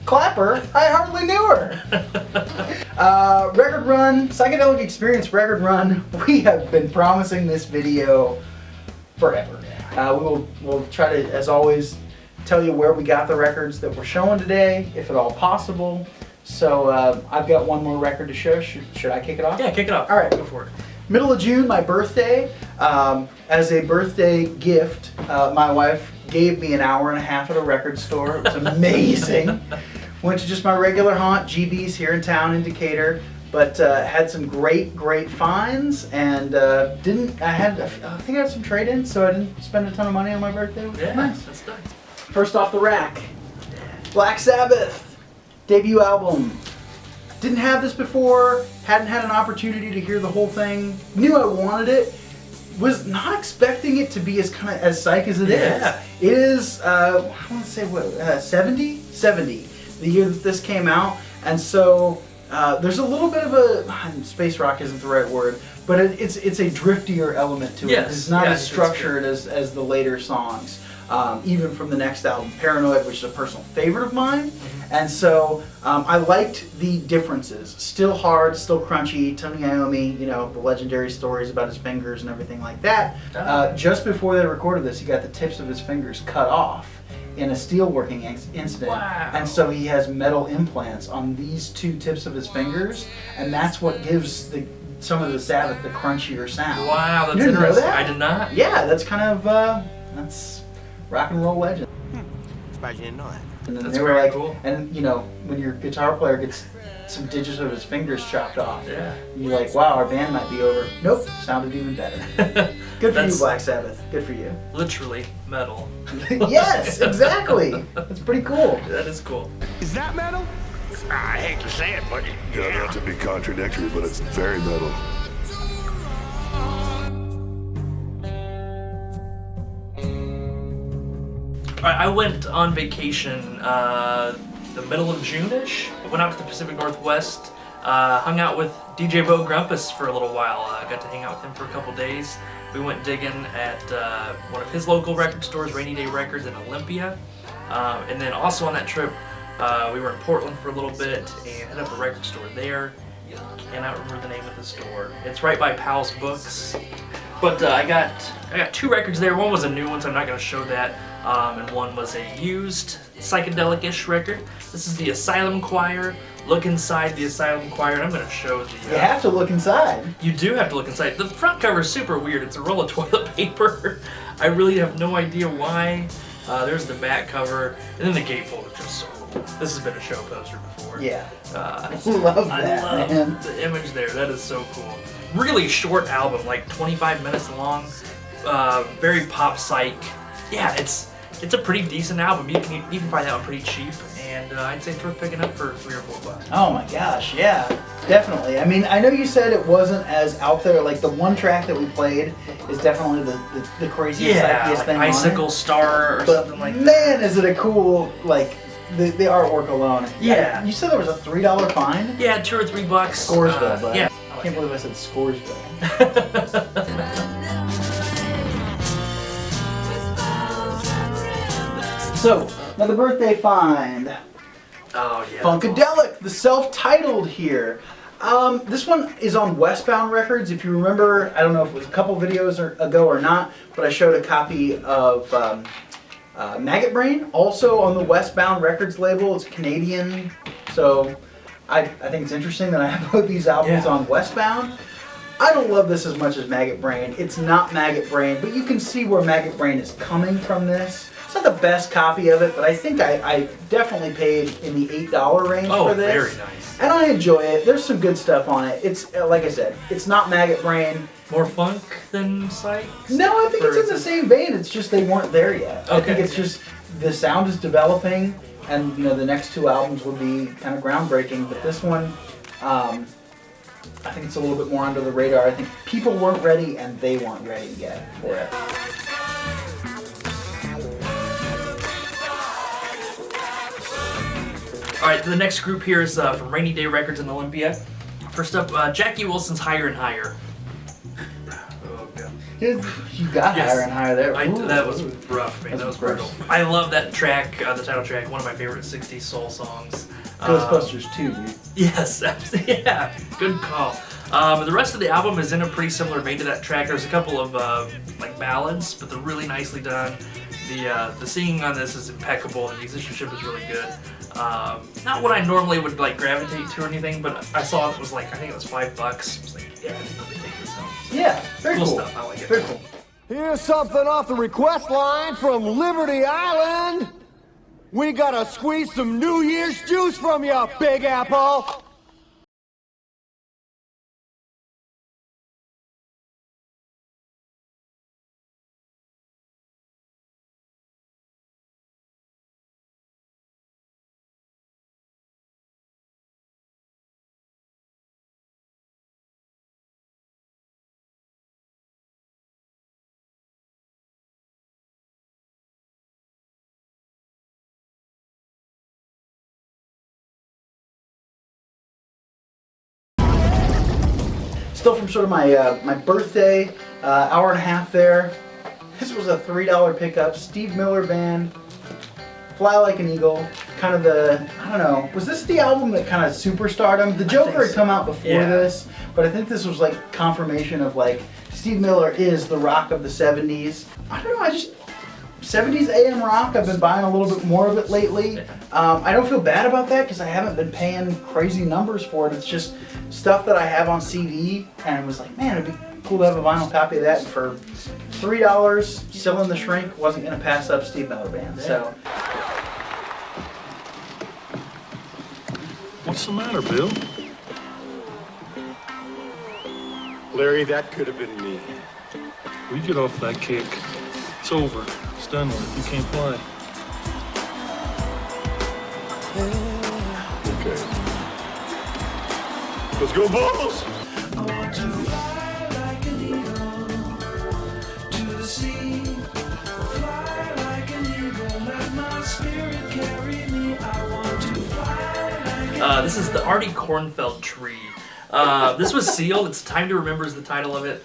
Clapper, I hardly knew her. Record run, Psychedelic Experience record run. We have been promising this video forever. We'll try to, as always, tell you where we got the records that we're showing today, if at all possible. So I've got one more record to show. Should I kick it off? Yeah, kick it off. All right, go for it. Middle of June, my birthday. As a birthday gift, my wife gave me an hour and a half at a record store. It was amazing. Went to just my regular haunt, GB's here in town in Decatur, but had some great finds, and I think I had some trade-ins, so I didn't spend a ton of money on my birthday. Yeah, nice. That's nice. First off the rack, Black Sabbath, debut album. Didn't have this before, hadn't had an opportunity to hear the whole thing, knew I wanted it, was not expecting it to be as kind of as psych as it is. It is, I want to say what, 70, the year that this came out, and so there's a little bit of a, space rock isn't the right word, but it's a driftier element to it. It's not as structured as the later songs. Even from the next album, Paranoid, which is a personal favorite of mine. And so I liked the differences. Still hard, still crunchy. Tony Iommi, you know, the legendary stories about his fingers and everything like that. Just before they recorded this, he got the tips of his fingers cut off in a steelworking incident. Wow. And so he has metal implants on these two tips of his fingers, and that's what gives some of the Sabbath the crunchier sound. Wow, that's you didn't interesting. know that? I did not. Yeah, that's kind of, that's rock and roll legend. Surprised you didn't know that. And then That's they were very like, cool. and you know, when your guitar player gets some digits of his fingers chopped off, Yeah. you're like, wow, our band might be over. Nope, sounded even better. Good for you, Black Sabbath. Good for you. Literally metal. Yes, exactly. That's pretty cool. That is cool. Is that metal? I hate to say it, but Yeah, not to be contradictory, but it's very metal. I went on vacation the middle of June-ish. I went out to the Pacific Northwest, hung out with DJ Bo Grumpus for a little while. I got to hang out with him for a couple days. We went digging at one of his local record stores, Rainy Day Records in Olympia. And then also on that trip, we were in Portland for a little bit and hit up a record store there. Cannot remember the name of the store. It's right by Powell's Books. But I got two records there. One was a new one, so I'm not going to show that. And one was a used psychedelic-ish record. This is the Asylum Choir. Look inside the Asylum Choir, and I'm going to show the... You have to look inside. You do have to look inside. The front cover is super weird. It's a roll of toilet paper. I really have no idea why. There's the back cover, and then the gatefold is just so cool. This has been a show poster before. Yeah. I love that, love man. the image there. That is so cool. Really short album, like 25 minutes long. Very pop psych. Yeah, it's a pretty decent album. You can find that one pretty cheap, and I'd say it's worth picking up for $3 or $4. Oh my gosh, yeah, definitely. I mean, I know you said it wasn't as out there. Like the one track that we played is definitely the craziest, psychiest thing Icicle on it. Star or But something like that. man, is it a cool, like, the artwork alone. Yeah. You said there was a $3 fine? Yeah, $2 or $3. Scoresville, but yeah. I can't believe I said Scoresville. So, another birthday find. Oh yeah. Unkadelic, the self-titled here. This one is on Westbound Records. If you remember, I don't know if it was a couple videos ago or not, but I showed a copy of Maggot Brain, also on the Westbound Records label. It's Canadian, so I think it's interesting that I have both these albums on Westbound. I don't love this as much as Maggot Brain. It's not Maggot Brain, but you can see where Maggot Brain is coming from this. It's not the best copy of it, but I think I definitely paid in the $8 range for this. Oh, very nice. And I enjoy it. There's some good stuff on it. It's, like I said, it's not Maggot Brain. More funk than psych? No, I think it's in the same vein. It's just they weren't there yet. I think it's just the sound is developing, and you know the next two albums will be kind of groundbreaking. But this one, I think it's a little bit more under the radar. I think people weren't ready, and they weren't ready yet for it. All right, the next group here is from Rainy Day Records in Olympia. First up, Jackie Wilson's Higher and Higher. Oh, God. You got Yes. higher and higher there. Ooh, that was ooh. rough, man. That was gross. brutal. I love that track, the title track, one of my favorite 60s soul songs. Ghostbusters 2, dude. Yes, yeah, good call. The rest of the album is in a pretty similar vein to that track. There's a couple of like ballads, but they're really nicely done. The singing on this is impeccable. The musicianship is really good. Not what I normally would like gravitate to or anything, but I saw it was like, I think it was $5. I was like, yeah, I think I'm gonna take this home. Yeah, very cool. Stuff. I like it. Very cool. Here's something off the request line from Liberty Island. We gotta squeeze some New Year's juice from you, Big Apple. Still from sort of my my birthday, hour and a half there. This was a $3 pickup. Steve Miller Band, Fly Like an Eagle. Kind of the, I don't know, was this the album that kind of superstardom? The Joker had come out before this, but I think this was like confirmation of like, Steve Miller is the rock of the 70s. I don't know, 70s AM rock, I've been buying a little bit more of it lately. I don't feel bad about that because I haven't been paying crazy numbers for it. It's just stuff that I have on CD, and it was like, man, it'd be cool to have a vinyl copy of that. And for $3, still in the shrink, wasn't going to pass up Steve Miller Band. So. What's the matter, Bill? Larry, that could have been me. We get off that kick. It's over. It's done with. You can't play. Okay. Let's go, Bulls! I want to fly like an eagle to the sea. Fly like an eagle, let my spirit carry me. I want to fly like This is the Artie Kornfeld Tree. This was sealed. It's Time to Remember is the title of it.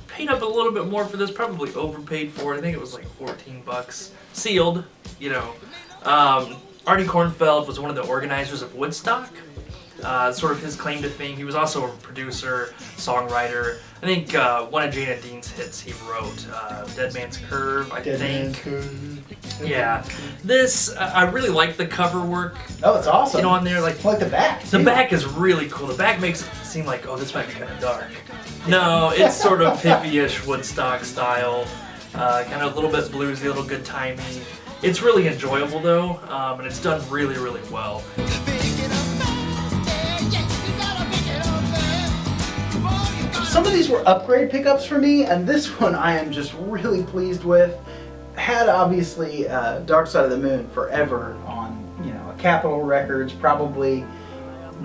Paid up a little bit more for this, probably overpaid for it. I think it was like $14. Sealed, you know. Artie Kornfeld was one of the organizers of Woodstock. Sort of his claim to fame. He was also a producer, songwriter. I think one of Jana Dean's hits he wrote, Dead Man's Curve, I think. Yeah. This, I really like the cover work. Oh, it's awesome. You know, on there, like the back. The back is really cool. The back makes it seem like, oh, this might be kind of dark. No, it's sort of hippie-ish Woodstock style. Kind of a little bit bluesy, a little good timey. It's really enjoyable though, and it's done really, really well. Some of these were upgrade pickups for me, and this one I am just really pleased with. Had obviously Dark Side of the Moon forever on, you know, a Capitol Records, probably,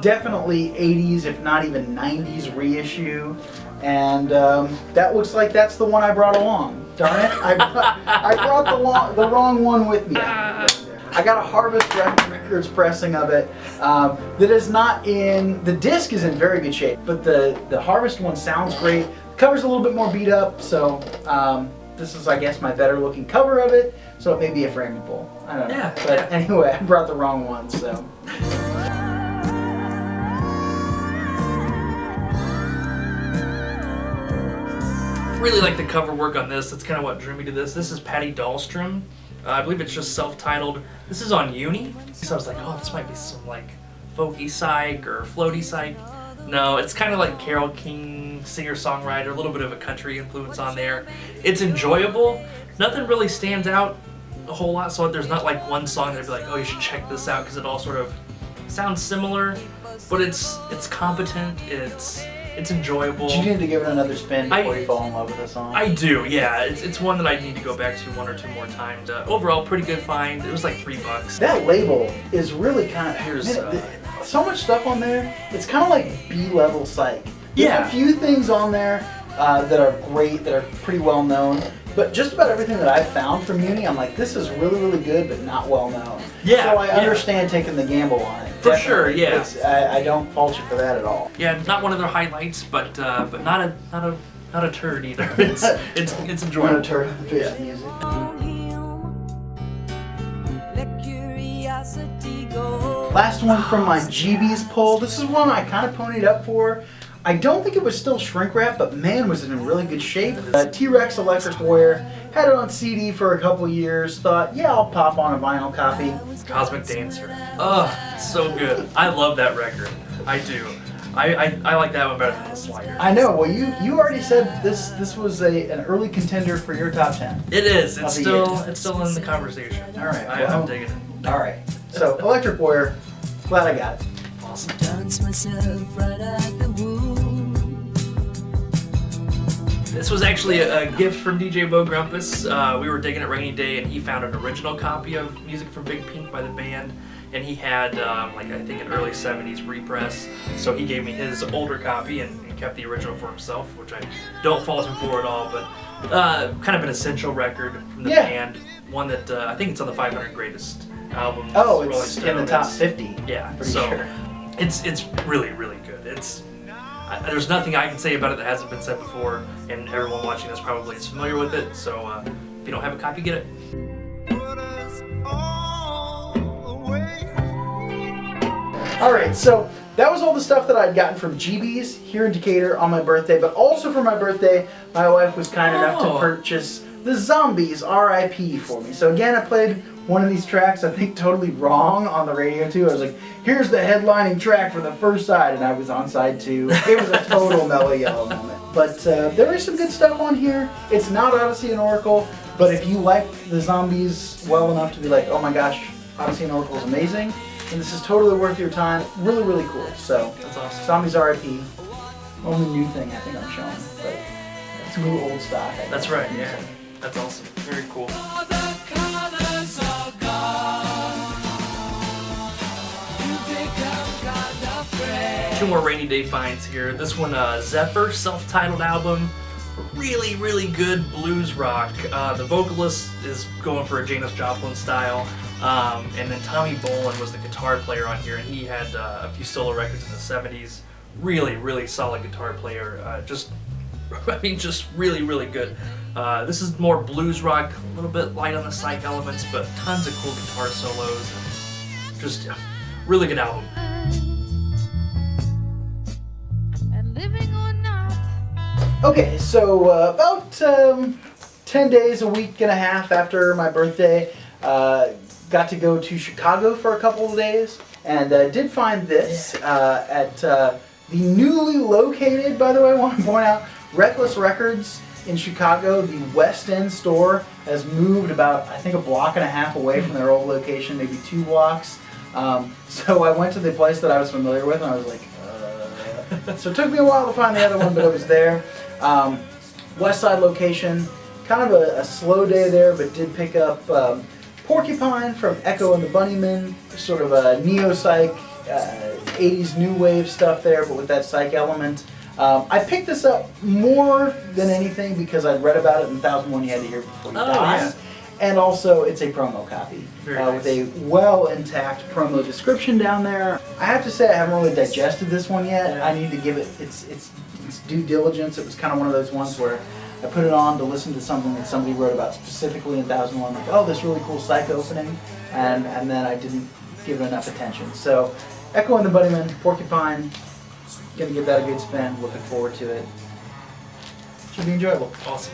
definitely 80s if not even 90s reissue, and that looks like that's the one I brought along. Darn it, I brought the wrong one with me. I got a Harvest Records pressing of it that is not in, the disc is in very good shape, but the Harvest one sounds great. The cover's a little bit more beat up, so this is, I guess, my better looking cover of it, so it may be a frameable. I don't know. Yeah, But anyway, I brought the wrong one, so. Really like the cover work on this. That's kind of what drew me to this. This is Patty Dahlstrom. I believe it's just self-titled. This is on Uni. So I was like, oh, this might be some like folky psych or floaty psych. No, it's kind of like Carole King, singer-songwriter, a little bit of a country influence on there. It's enjoyable. Nothing really stands out a whole lot, so there's not like one song that'd be like, oh, you should check this out, because it all sort of sounds similar, but it's competent, it's enjoyable. Do you need to give it another spin before you fall in love with the song? I do, yeah. It's one that I need to go back to one or two more times. Overall, pretty good find. It was like $3. That label is really kind of, so much stuff on there. It's kind of like B-level psych. There's a few things on there that are great, that are pretty well known, but just about everything that I've found from Uni, I'm like, this is really, really good, but not well known. Yeah. So I understand taking the gamble on it. For sure, yeah. I don't fault you for that at all. Yeah, not one of their highlights, but not a not a turd either. It's We're enjoyable. gonna turn the face of music. Last one from my GB's pull. This is one I kind of ponied up for. I don't think it was still shrink wrap, but man, was it in really good shape. T-Rex Electric Warrior. Had it on CD for a couple years. Thought, yeah, I'll pop on a vinyl copy. Cosmic Dancer. Oh, so good. I love that record. I do. I like that one better than the Slider. I know. Well, you already said this was an early contender for your top 10. It is. Of It's the still year. it's still in the conversation. All right. I'm digging it. All right. So Electric Warrior. Glad I got it. Awesome. Dance myself right out the womb. This was actually a gift from DJ Bo Grumpus. We were digging at Rainy Day, and he found an original copy of Music from Big Pink by the band, and he had like I think an early '70s repress. So he gave me his older copy and kept the original for himself, which I don't fault him for at all. But kind of an essential record from the band, one that I think it's on the 500 greatest albums. Oh, Rolling it's in the Stone. top It's- 50. Yeah, Pretty so sure. it's really good. There's nothing I can say about it that hasn't been said before, and everyone watching this probably is familiar with it. So if you don't have a copy, get it. All right, so that was all the stuff that I'd gotten from GB's here in Decatur on my birthday, but also for my birthday, my wife was kind enough to purchase the Zombies R.I.P. for me. So again, I played one of these tracks, I think totally wrong on the radio too. I was like, here's the headlining track for the first side, and I was on side 2. It was a total Mellow Yellow moment. But there is some good stuff on here. It's not Odyssey and Oracle, but if you like the Zombies well enough to be like, oh my gosh, Odyssey and Oracle is amazing, and this is totally worth your time. Really, really cool. So, That's awesome. Zombies R.I.P. Only new thing I think I'm showing, but it's new old stock. I guess. That's right. Yeah, that's awesome. Very cool. Two more Rainy Day finds here. This one, Zephyr, self-titled album. Really good blues rock. The vocalist is going for a Janis Joplin style. And then Tommy Bolin was the guitar player on here, and he had a few solo records in the 70s. Really solid guitar player. Just really good. This is more blues rock, a little bit light on the psych elements, but tons of cool guitar solos. And just really good album. Okay, so about 10 days, a week and a half after my birthday, got to go to Chicago for a couple of days, and did find this at the newly located, by the way, I want to point out, Reckless Records in Chicago. The West End store has moved about, I think, a block and a half away from their old location, maybe 2 blocks. So I went to the place that I was familiar with, and I was like, so it took me a while to find the other one, but it was there. West Side location, kind of a slow day there, but did pick up Porcupine from Echo and the Bunnymen, sort of a neo-psych, 80s new wave stuff there, but with that psych element. I picked this up more than anything because I'd read about it in 1001 You Had to Hear Before You Die. Yeah. And also, it's a promo copy with a well intact promo description down there. I have to say, I haven't really digested this one yet. Yeah. I need to give it its due diligence. It was kind of one of those ones where I put it on to listen to something that somebody wrote about specifically in 1001, like, oh, this really cool psych opening, and then I didn't give it enough attention. So, Echo and the Bunnymen, Porcupine, gonna give that a good spin. Looking forward to it. Should be enjoyable. Awesome.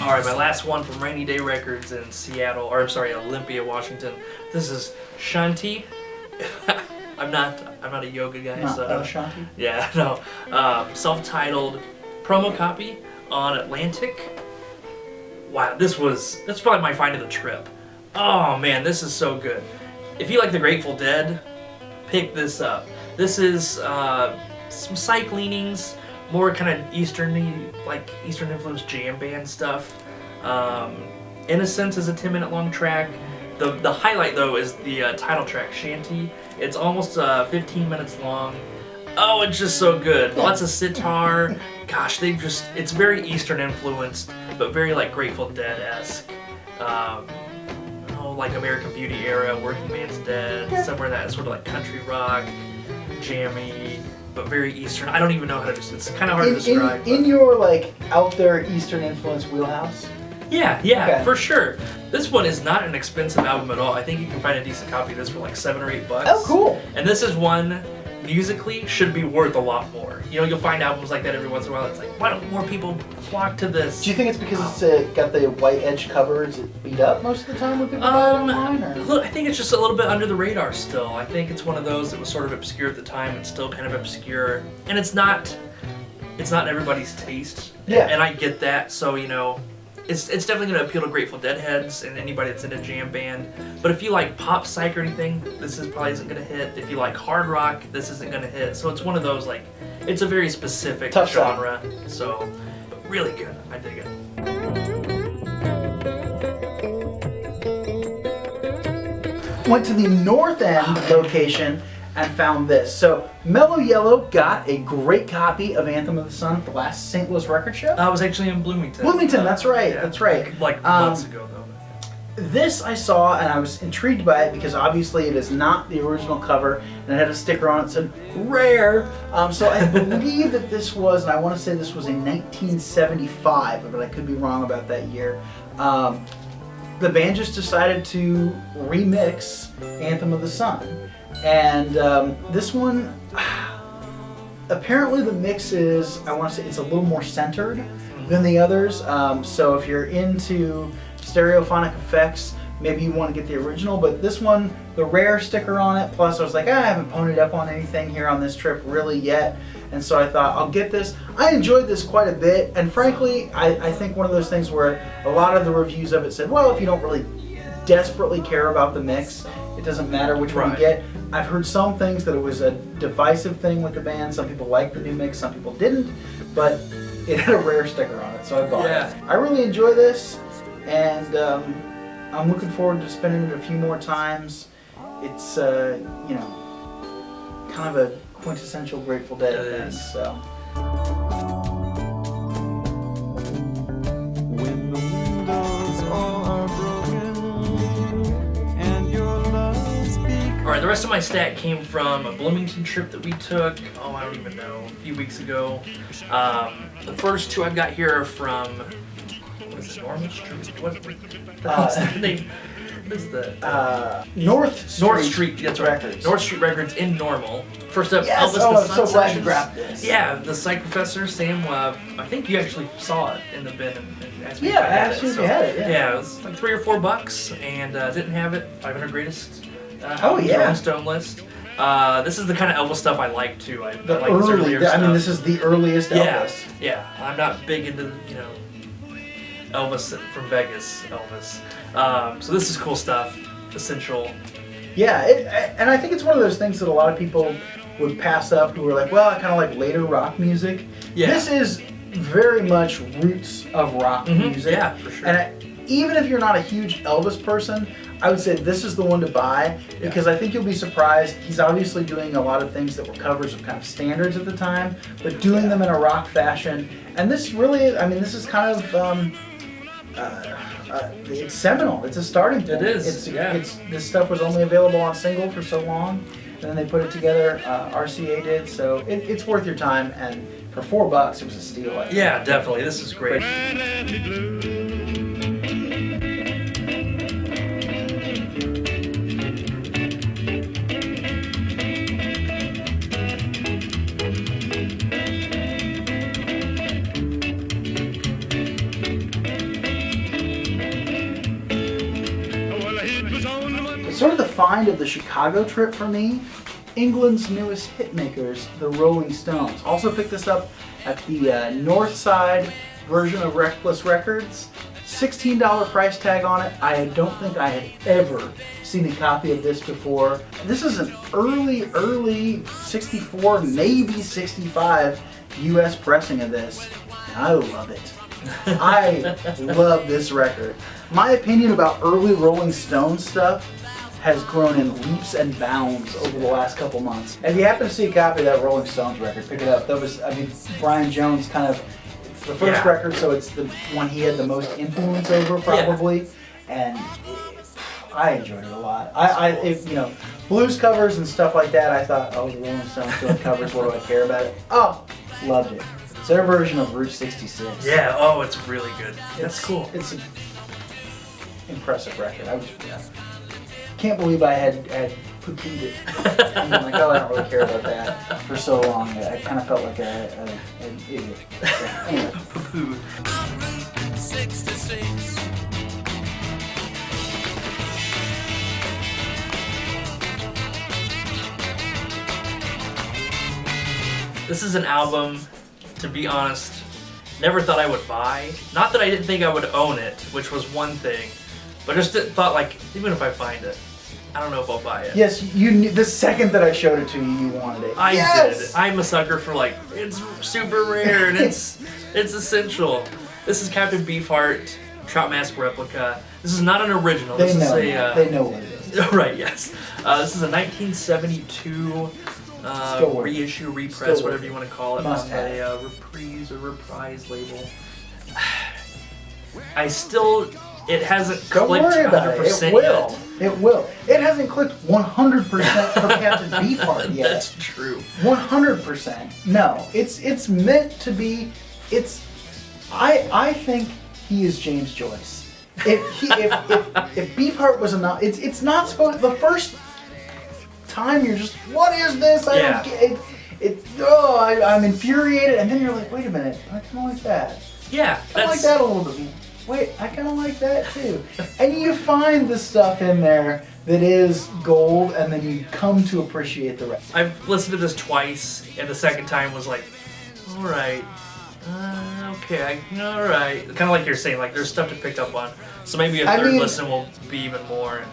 Alright, my last one from Rainy Day Records in Seattle, or I'm sorry, Olympia, Washington. This is Shante. I'm not a yoga guy, Not so Shanti. yeah, no. Self-titled promo copy on Atlantic. Wow, that's probably my find of the trip. Oh man, this is so good. If you like the Grateful Dead, pick this up. This is some psych leanings, more kind of Eastern influenced jam band stuff. Innocence is a 10-minute long track. The highlight though is the title track, Shante. It's almost 15 minutes long. Oh, it's just so good. Lots of sitar. Gosh, it's very Eastern influenced, but very like Grateful Dead-esque. like American Beauty era, Working Man's Dead, somewhere in that sort of like country rock, jammy, but very Eastern. I don't even know how to it's kind of hard to describe. In your like out there Eastern influence wheelhouse? Yeah, Okay. for sure. This one is not an expensive album at all. I think you can find a decent copy of this for like $7 or $8. Oh, cool. And this is one musically should be worth a lot more. You know, you'll find albums like that every once in a while. It's like, why don't more people flock to this? Do you think it's because it's got the white edge cover? Is it beat up most of the time when people buy it online? Or? Look, I think it's just a little bit under the radar still. I think it's one of those that was sort of obscure at the time. It's still kind of obscure, and it's not everybody's taste. Yeah. And I get that. So you know, it's definitely going to appeal to Grateful Dead heads and anybody that's in a jam band. But if you like pop psych or anything, this probably isn't going to hit. If you like hard rock, this isn't going to hit. So it's one of those like, it's a very specific tough genre. So, but really good. I dig it. Went to the North End location and found this. So Mellow Yellow got a great copy of Anthem of the Sun at the last St. Louis record show. I was actually in Bloomington. Bloomington, that's right, Yeah, that's right. Like months ago though. This I saw and I was intrigued by it because obviously it is not the original cover and it had a sticker on it that said rare. So I believe that this was, and I want to say this was in 1975, but I could be wrong about that year. The band just decided to remix Anthem of the Sun. And this one, apparently the mix is, I want to say it's a little more centered than the others. So if you're into stereophonic effects, maybe you want to get the original, but this one, the rare sticker on it, plus I was like, I haven't ponied up on anything here on this trip really yet, and so I thought I'll get this. I enjoyed this quite a bit, and frankly, I think one of those things where a lot of the reviews of it said, well, if you don't really desperately care about the mix, it doesn't matter which one you get. I've heard some things that it was a divisive thing with the band. Some people liked the new mix, some people didn't, but it had a rare sticker on it, so I bought it. I really enjoy this, and I'm looking forward to spinning it a few more times. It's, you know, kind of a quintessential Grateful Dead thing, so. When the windows all are broken and your love speaks. Alright, the rest of my stack came from a Bloomington trip that we took, I don't even know, a few weeks ago. The first two I've got here are from, what is it, Normal Street? What the hell's the name? What is the... North Street, that's right. Records. North Street Records in Normal. First up, Yes, Elvis I'm the Sun so glad you Sessions. grabbed this. Yeah, the Psych Professor, Sam, I think you actually saw it in the bin and asked me Yeah, if I had actually it. you had it, yeah. Yeah, it was like $3 or $4 and didn't have it. 500 greatest yeah. Rolling Stone list. This is the kind of Elvis stuff I like too. I like his early, earlier stuff. I mean, this is the earliest Elvis. Yeah, I'm not big into, you know, Elvis from Vegas Elvis. So this is cool stuff. Essential. Yeah, and I think it's one of those things that a lot of people would pass up who were like, well, I kind of like later rock music. Yeah. This is very much roots of rock music. Yeah, for sure. And even if you're not a huge Elvis person, I would say this is the one to buy because I think you'll be surprised. He's obviously doing a lot of things that were covers of kind of standards at the time, but doing them in a rock fashion. And this really, I mean, this is kind of... it's seminal. It's a starting point. It is. It's this stuff was only available on single for so long, and then they put it together. RCA did, so it's worth your time. And for $4, it was a steal. I think. Yeah, definitely. This is great. It's sort of the find of the Chicago trip for me. England's newest hitmakers, the Rolling Stones. Also picked this up at the North Side version of Reckless Records. $16 price tag on it. I don't think I had ever seen a copy of this before. This is an early 64, maybe 65 US pressing of this. I love it. I love this record. My opinion about early Rolling Stone stuff has grown in leaps and bounds over the last couple months. If you happen to see a copy of that Rolling Stones record, pick it up. That was, I mean, Brian Jones kind of, it's the first record, so it's the one he had the most influence over probably. And I enjoyed it a lot. Blues covers and stuff like that, I thought, oh, the Rolling Stones doing covers, what do I care about it? Oh, loved it. It's their version of Route 66. Yeah, oh, it's really good. That's cool. It's an impressive record. Can't believe I had poo-pooed it. I'm like, oh, I don't really care about that for so long. I kind of felt like an idiot. So, anyway. Poo-poo. This is an album, to be honest, never thought I would buy. Not that I didn't think I would own it, which was one thing, but just thought, like, even if I find it, I don't know if I'll buy it. Yes, you knew, the second that I showed it to you, you wanted it. I yes! did. I'm a sucker for, like, it's super rare and it's essential. This is Captain Beefheart, Trout Mask replica. This is not an original. They this know. is They know what it is. Right, yes. This is a 1972 reissue, repress, whatever you want to call it, Must on have. a reprise or reprise label. It hasn't Don't clicked worry about 100% it. It will. yet. It will. It hasn't clicked 100% for Captain Beefheart yet. That's true. 100%. No, it's meant to be. I think he is James Joyce. If Beefheart was it's not supposed. The first time you're just, what is this? I don't get it. I'm infuriated, and then you're like, wait a minute, I kind of like that. Yeah, I like that a little bit. Wait, I kind of like that too. And you find the stuff in there that is gold, and then you come to appreciate the rest. I've listened to this twice, and the second time was like, all right, okay, all right. Kind of like you're saying, like there's stuff to pick up on. So maybe a third listen will be even more.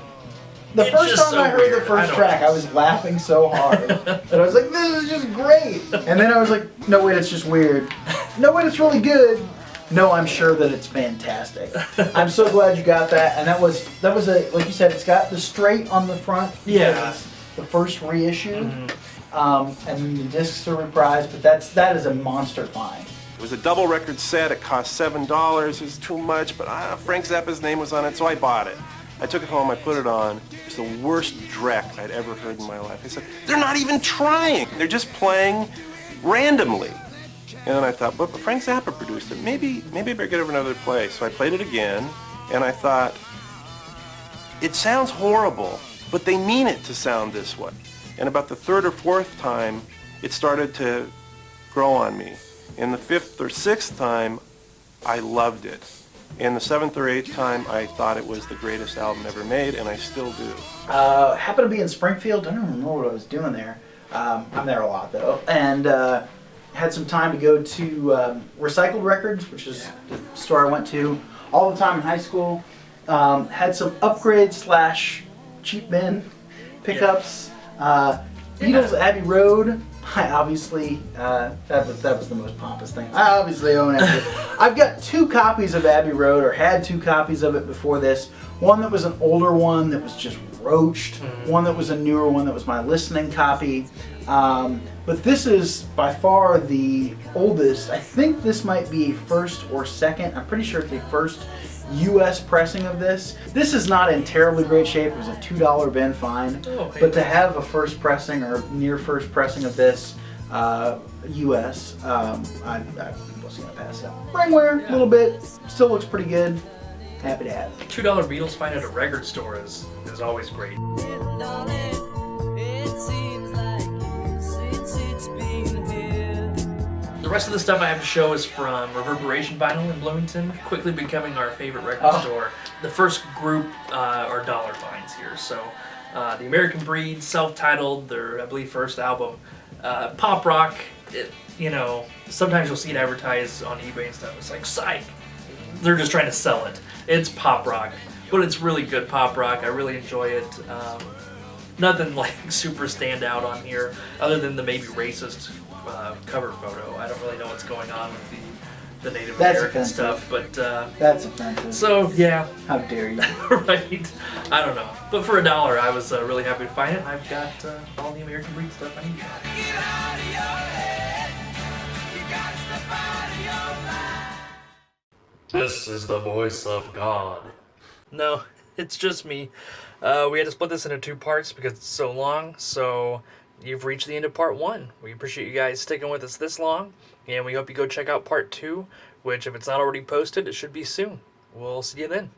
The first time I heard the first track, I was laughing so hard that I was like, this is just great. And then I was like, no wait, it's just weird. No wait, it's really good. No, I'm sure that it's fantastic. I'm so glad you got that. And that was a, like you said, it's got the straight on the front. Yeah. It's the first reissue. And then the discs are reprised, but that is a monster find. It was a double record set. It cost $7. It was too much, but Frank Zappa's name was on it, so I bought it. I took it home, I put it on. It's the worst dreck I'd ever heard in my life. I said, they're not even trying. They're just playing randomly. And then I thought, but Frank Zappa produced it. Maybe I better get over another place. So I played it again, and I thought, it sounds horrible, but they mean it to sound this way. And about the third or fourth time, it started to grow on me. And the fifth or sixth time, I loved it. And the seventh or eighth time, I thought it was the greatest album ever made, and I still do. Happened to be in Springfield. I don't even know what I was doing there. I'm there a lot, though. And had some time to go to Recycled Records, which is the store I went to all the time in high school. Had some upgrades / cheap bin pickups. Beatles Abbey Road. I obviously, that was the most pompous thing. I obviously own Abbey Road. I've got 2 copies of Abbey Road, or had 2 copies of it before this. One that was an older one that was just roached. One that was a newer one that was my listening copy. But this is by far the oldest. I think this might be first or second. I'm pretty sure it's the first U.S. pressing of this. This is not in terribly great shape. It was a $2 bin fine. But to have a first pressing or near first pressing of this U.S., I was going to pass it. Ringwear, a little bit. Still looks pretty good. Happy to have it. $2 Beatles find at a record store is always great. The rest of the stuff I have to show is from Reverberation Vinyl in Bloomington, quickly becoming our favorite record store. The first group are dollar finds here. So the American Breed, self-titled, their, I believe, first album. Pop rock, sometimes you'll see it advertised on eBay and stuff. It's like, psych! They're just trying to sell it. It's pop rock, but it's really good pop rock. I really enjoy it. Nothing like super stand out on here, other than the maybe racist cover photo. I don't really know what's going on with the Native American stuff, but that's offensive. So yeah, how dare you? Right? I don't know, but for $1, I was really happy to find it. I've got all the American Breed stuff I need. This is the voice of God. No, it's just me. We had to split this into 2 parts because it's so long, so you've reached the end of part 1. We appreciate you guys sticking with us this long, and we hope you go check out part 2, which if it's not already posted, it should be soon. We'll see you then.